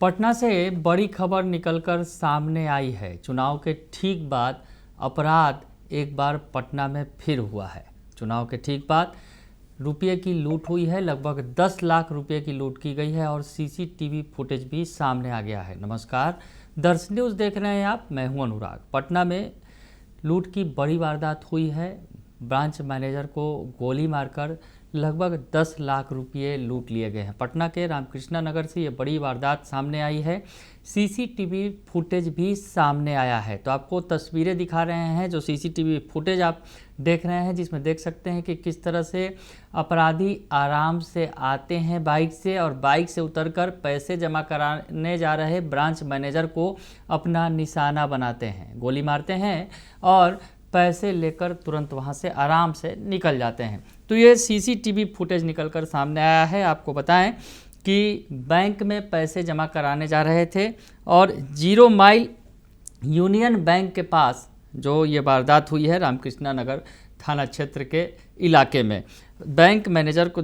पटना से बड़ी खबर निकलकर सामने आई है। चुनाव के ठीक बाद अपराध एक बार पटना में फिर हुआ है। चुनाव के ठीक बाद रुपये की लूट हुई है। लगभग 10 लाख रुपये की लूट की गई है और सीसीटीवी फुटेज भी सामने आ गया है। नमस्कार, दर्श न्यूज़ देख रहे हैं आप, मैं हूं अनुराग। पटना में लूट की बड़ी वारदात हुई है। ब्रांच मैनेजर को गोली मारकर लगभग 10 लाख रुपये लूट लिए गए हैं। पटना के रामकृष्णा नगर से ये बड़ी वारदात सामने आई है। सीसीटीवी फुटेज भी सामने आया है, तो आपको तस्वीरें दिखा रहे हैं। जो सीसीटीवी फुटेज आप देख रहे हैं, जिसमें देख सकते हैं कि किस तरह से अपराधी आराम से आते हैं बाइक से, और बाइक से उतरकर पैसे जमा कराने जा रहे ब्रांच मैनेजर को अपना निशाना बनाते हैं, गोली मारते हैं और पैसे लेकर तुरंत वहां से आराम से निकल जाते हैं। तो ये सीसीटीवी फुटेज निकलकर सामने आया है। आपको बताएं कि बैंक में पैसे जमा कराने जा रहे थे और 0 माइल यूनियन बैंक के पास जो ये वारदात हुई है रामकृष्णा नगर थाना क्षेत्र के इलाके में, बैंक मैनेजर को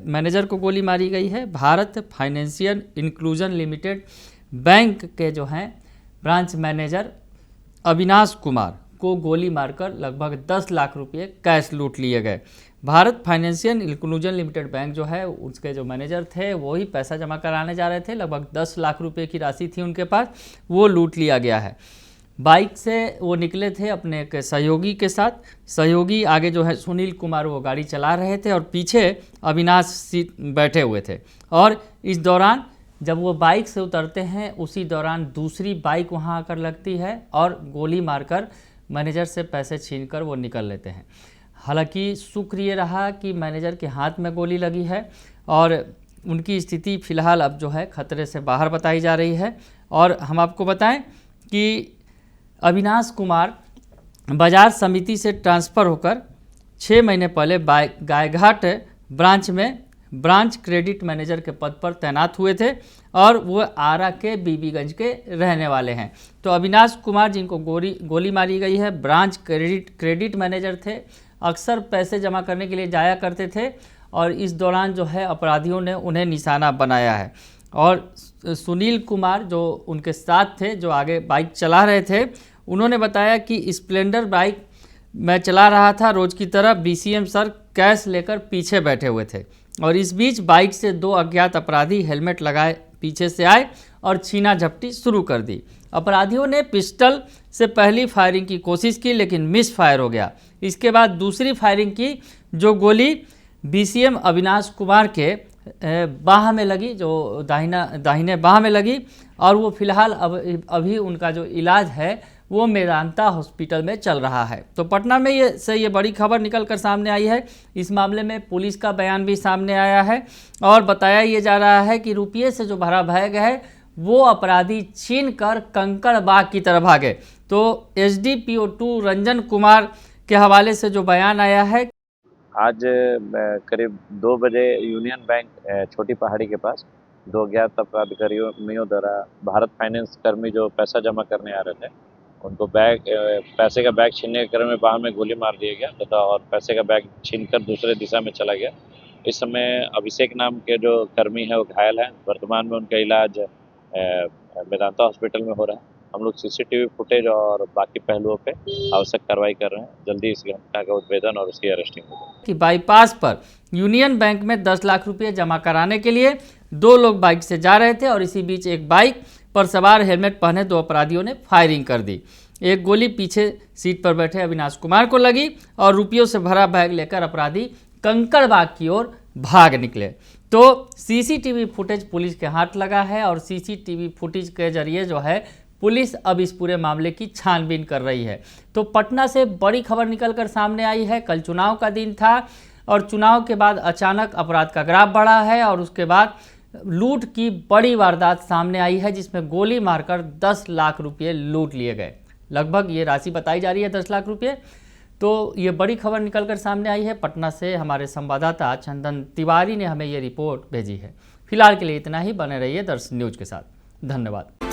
मैनेजर को गोली मारी गई है। Bharat financial inclusion limited bank के ब्रांच मैनेजर अविनाश कुमार को गोली मारकर लगभग 10 लाख रुपये कैश लूट लिए गए। Bharat financial inclusion limited bank उसके जो मैनेजर थे वो ही पैसा जमा कराने जा रहे थे। लगभग 10 लाख रुपये की राशि थी उनके पास, वो लूट लिया गया है। बाइक से वो निकले थे अपने एक सहयोगी के साथ। सहयोगी आगे सुनील कुमार वो गाड़ी चला रहे थे और पीछे अविनाश सीट बैठे हुए थे। और इस दौरान जब वो बाइक से उतरते हैं, उसी दौरान दूसरी बाइक वहाँ आकर लगती है और गोली मारकर मैनेजर से पैसे छीनकर वो निकल लेते हैं। हालांकि शुक्र ये रहा कि मैनेजर के हाथ में गोली लगी है और उनकी स्थिति फ़िलहाल अब खतरे से बाहर बताई जा रही है। और हम आपको बताएं कि अविनाश कुमार बाजार समिति से ट्रांसफ़र होकर 6 महीने पहले गायघाट ब्रांच में ब्रांच क्रेडिट मैनेजर के पद पर तैनात हुए थे और वो आरा के बीबीगंज के रहने वाले हैं। तो अविनाश कुमार, जिनको गोली मारी गई है, ब्रांच क्रेडिट मैनेजर थे। अक्सर पैसे जमा करने के लिए जाया करते थे और इस दौरान अपराधियों ने उन्हें निशाना बनाया है। और सुनील कुमार जो उनके साथ थे, जो आगे बाइक चला रहे थे, उन्होंने बताया कि स्प्लेंडर बाइक मैं चला रहा था रोज़ की तरह। BCM सर कैश लेकर पीछे बैठे हुए थे और इस बीच बाइक से 2 अज्ञात अपराधी हेलमेट लगाए पीछे से आए और छीना झपटी शुरू कर दी। अपराधियों ने पिस्टल से पहली फायरिंग की कोशिश की, लेकिन मिस फायर हो गया। इसके बाद दूसरी फायरिंग की, जो गोली BCM अविनाश कुमार के बाह में लगी, जो दाहिने बाह में लगी, और वो फिलहाल अभी उनका जो इलाज है वो मेदांता हॉस्पिटल में चल रहा है। तो पटना में ये बड़ी खबर निकल कर सामने आई है। इस मामले में पुलिस का बयान भी सामने आया है और बताया ये जा रहा है कि रुपये से जो भरा बैग है वो अपराधी छीन कर कंकड़बाग की तरफ भागे। तो SDPO 2 रंजन कुमार के हवाले से जो बयान आया है, आज करीब 2 बजे यूनियन बैंक छोटी पहाड़ी के पास 2 अज्ञात अपराधियों द्वारा भारत फाइनेंस कर्मी जो पैसा जमा करने आ रहे थे, उनको पैसे का बैग छीनने के क्रम में बाह में गोली मार दिया गया तथा और पैसे का बैग छीनकर दूसरे दिशा में चला गया। इस समय अभिषेक नाम के जो कर्मी है वो घायल है। वर्तमान में उनका इलाज मेदांता हॉस्पिटल में हो रहा है। हम लोग CCTV फुटेज और बाकी पहलुओं पे आवश्यक कार्रवाई कर रहे हैं। जल्दी इस घटना का उद्भेदन और उसकी अरेस्टिंग होगी। कि बाईपास पर यूनियन बैंक में 10 लाख रुपये जमा कराने के लिए 2 लोग बाइक से जा रहे थे और इसी बीच एक बाइक पर सवार हेलमेट पहने 2 अपराधियों ने फायरिंग कर दी। एक गोली पीछे सीट पर बैठे अविनाश कुमार को लगी और रुपयों से भरा बैग लेकर अपराधी कंकड़बाग की ओर भाग निकले। तो CCTV फुटेज पुलिस के हाथ लगा है और CCTV फुटेज के जरिए पुलिस अब इस पूरे मामले की छानबीन कर रही है। तो पटना से बड़ी खबर निकलकर सामने आई है। कल चुनाव का दिन था और चुनाव के बाद अचानक अपराध का ग्राफ बढ़ा है और उसके बाद लूट की बड़ी वारदात सामने आई है, जिसमें गोली मारकर 10 लाख रुपये लूट लिए गए। लगभग ये राशि बताई जा रही है 10 लाख रुपये। तो ये बड़ी खबर निकलकर सामने आई है। पटना से हमारे संवाददाता चंदन तिवारी ने हमें ये रिपोर्ट भेजी है। फिलहाल के लिए इतना ही। बने रहिए दर्श न्यूज़ के साथ। धन्यवाद।